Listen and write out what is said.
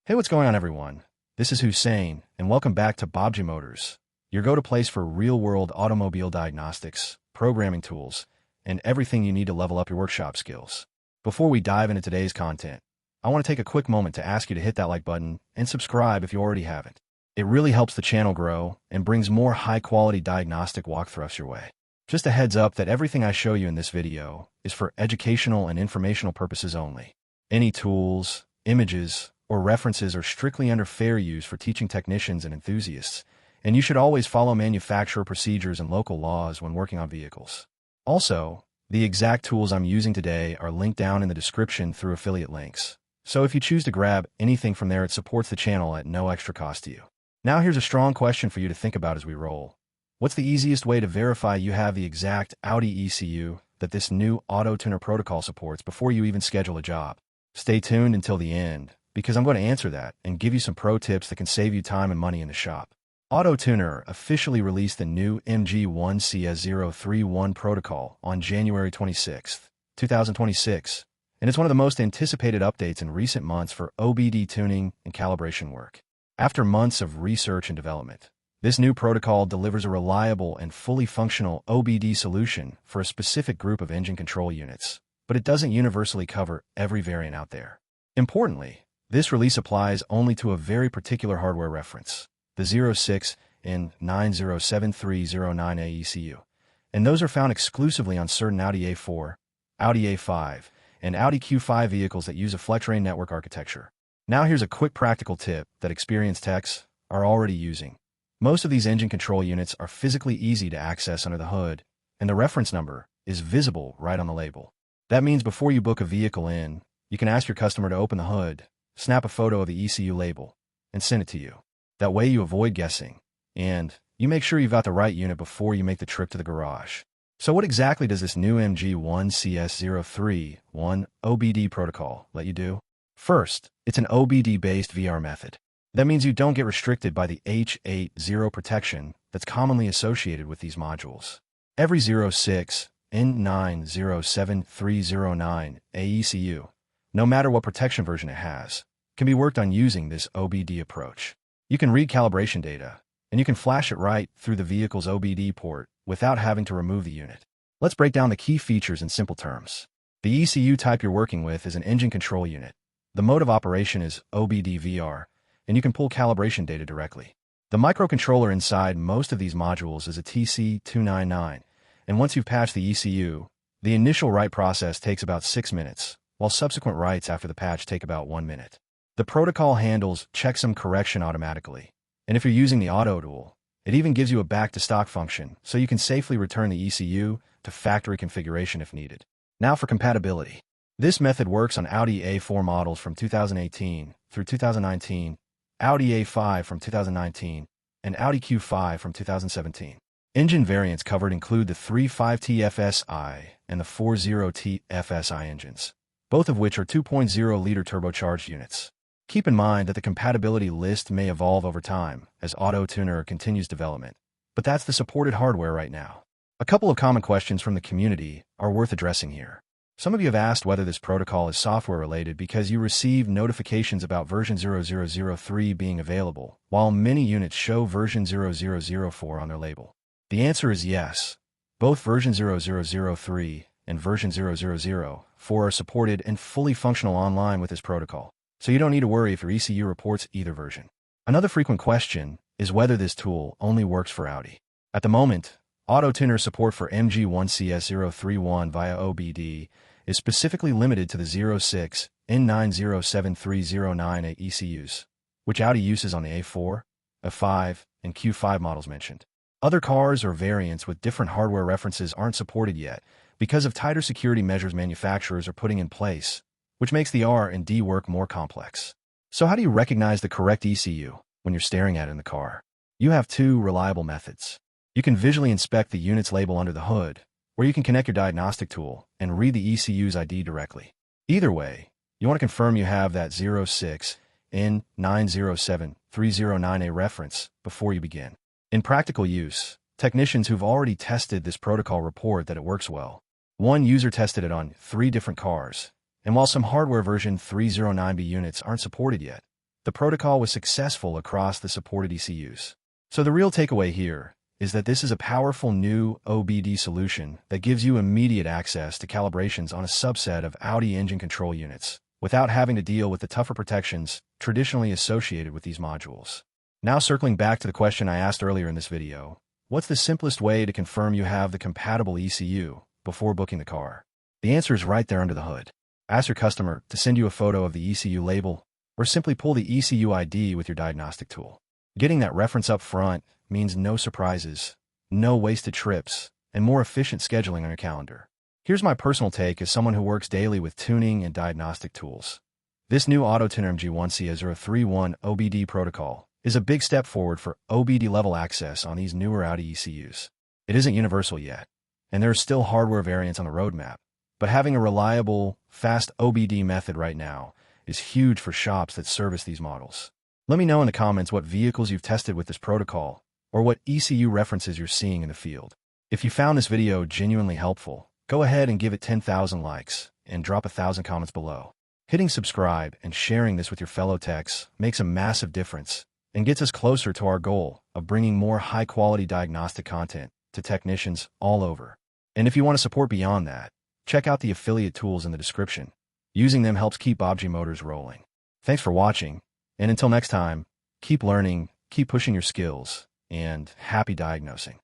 Hey, what's going on, everyone? This is Hussein, and welcome back to Baabji Motors, your go-to place for real-world automobile diagnostics, programming tools, and everything you need to level up your workshop skills. Before we dive into today's content, I want to take a quick moment to ask you to hit that like button and subscribe if you already haven't. It really helps the channel grow and brings more high-quality diagnostic walkthroughs your way. Just a heads up that everything I show you in this video is for educational and informational purposes only. Any tools, images, or references are strictly under fair use for teaching technicians and enthusiasts, and you should always follow manufacturer procedures and local laws when working on vehicles. Also, the exact tools I'm using today are linked down in the description through affiliate links. So if you choose to grab anything from there, it supports the channel at no extra cost to you. Now here's a strong question for you to think about as we roll. What's the easiest way to verify you have the exact Audi ECU that this new Autotuner protocol supports before you even schedule a job? Stay tuned until the end, because I'm going to answer that and give you some pro tips that can save you time and money in the shop. Autotuner officially released the new MG One CS031 protocol on January 26, 2026, and it's one of the most anticipated updates in recent months for OBD tuning and calibration work. After months of research and development, this new protocol delivers a reliable and fully functional OBD solution for a specific group of engine control units, but it doesn't universally cover every variant out there. Importantly, this release applies only to a very particular hardware reference, the 06 and 907309A ECU, and those are found exclusively on certain Audi A4, Audi A5, and Audi Q5 vehicles that use a FlexRay network architecture. Now here's a quick practical tip that experienced techs are already using. Most of these engine control units are physically easy to access under the hood, and the reference number is visible right on the label. That means before you book a vehicle in, you can ask your customer to open the hood, snap a photo of the ECU label, and send it to you. That way you avoid guessing, and you make sure you've got the right unit before you make the trip to the garage. So what exactly does this new MG One CS031 OBD protocol let you do? First, it's an OBD-based VR method. That means you don't get restricted by the H80 protection that's commonly associated with these modules. Every 06 N907309 AECU, no matter what protection version it has, can be worked on using this OBD approach. You can read calibration data, and you can flash it right through the vehicle's OBD port without having to remove the unit. Let's break down the key features in simple terms. The ECU type you're working with is an engine control unit. The mode of operation is OBD VR, and you can pull calibration data directly. The microcontroller inside most of these modules is a TC299, and once you've patched the ECU, the initial write process takes about 6 minutes, while subsequent writes after the patch take about 1 minute. The protocol handles checksum correction automatically, and if you're using the Autotool, it even gives you a back-to-stock function so you can safely return the ECU to factory configuration if needed. Now for compatibility. This method works on Audi A4 models from 2018 through 2019, Audi A5 from 2019, and Audi Q5 from 2017. Engine variants covered include the 3.5T FSI and the 4.0T FSI engines, both of which are 2.0-liter turbocharged units. Keep in mind that the compatibility list may evolve over time as Autotuner continues development, but that's the supported hardware right now. A couple of common questions from the community are worth addressing here. Some of you have asked whether this protocol is software related because you receive notifications about version 0003 being available, while many units show version 0004 on their label. The answer is yes. Both version 0003 and version 0004 are supported and fully functional online with this protocol, so you don't need to worry if your ECU reports either version. Another frequent question is whether this tool only works for Audi. At the moment, Autotuner support for MG One CS031 via OBD is specifically limited to the 06 N907309A ECUs, which Audi uses on the A4, A5, and Q5 models mentioned. Other cars or variants with different hardware references aren't supported yet because of tighter security measures manufacturers are putting in place, which makes the R&D work more complex. So how do you recognize the correct ECU when you're staring at it in the car? You have two reliable methods. You can visually inspect the unit's label under the hood, or you can connect your diagnostic tool and read the ECU's ID directly. Either way, you want to confirm you have that 06 N907309A reference before you begin. In practical use, technicians who've already tested this protocol report that it works well. One user tested it on 3 different cars, and while some hardware version 309B units aren't supported yet, The protocol was successful across the supported ECUs. So the real takeaway here is that this is a powerful new OBD solution that gives you immediate access to calibrations on a subset of Audi engine control units, without having to deal with the tougher protections traditionally associated with these modules. Now circling back to the question I asked earlier in this video, what's the simplest way to confirm you have the compatible ECU before booking the car? The answer is right there under the hood. Ask your customer to send you a photo of the ECU label, or simply pull the ECU ID with your diagnostic tool. Getting that reference up front means no surprises, no wasted trips, and more efficient scheduling on your calendar. Here's my personal take as someone who works daily with tuning and diagnostic tools. This new Autotuner MG One CS031 OBD protocol is a big step forward for OBD-level access on these newer Audi ECUs. It isn't universal yet, and there are still hardware variants on the roadmap, but having a reliable, fast OBD method right now is huge for shops that service these models. Let me know in the comments what vehicles you've tested with this protocol, or what ECU references you're seeing in the field. If you found this video genuinely helpful, go ahead and give it 10,000 likes and drop 1,000 comments below. Hitting subscribe and sharing this with your fellow techs makes a massive difference and gets us closer to our goal of bringing more high-quality diagnostic content to technicians all over. And if you want to support beyond that, check out the affiliate tools in the description. Using them helps keep Baabji Motors rolling. Thanks for watching, and until next time, keep learning, keep pushing your skills, and happy diagnosing.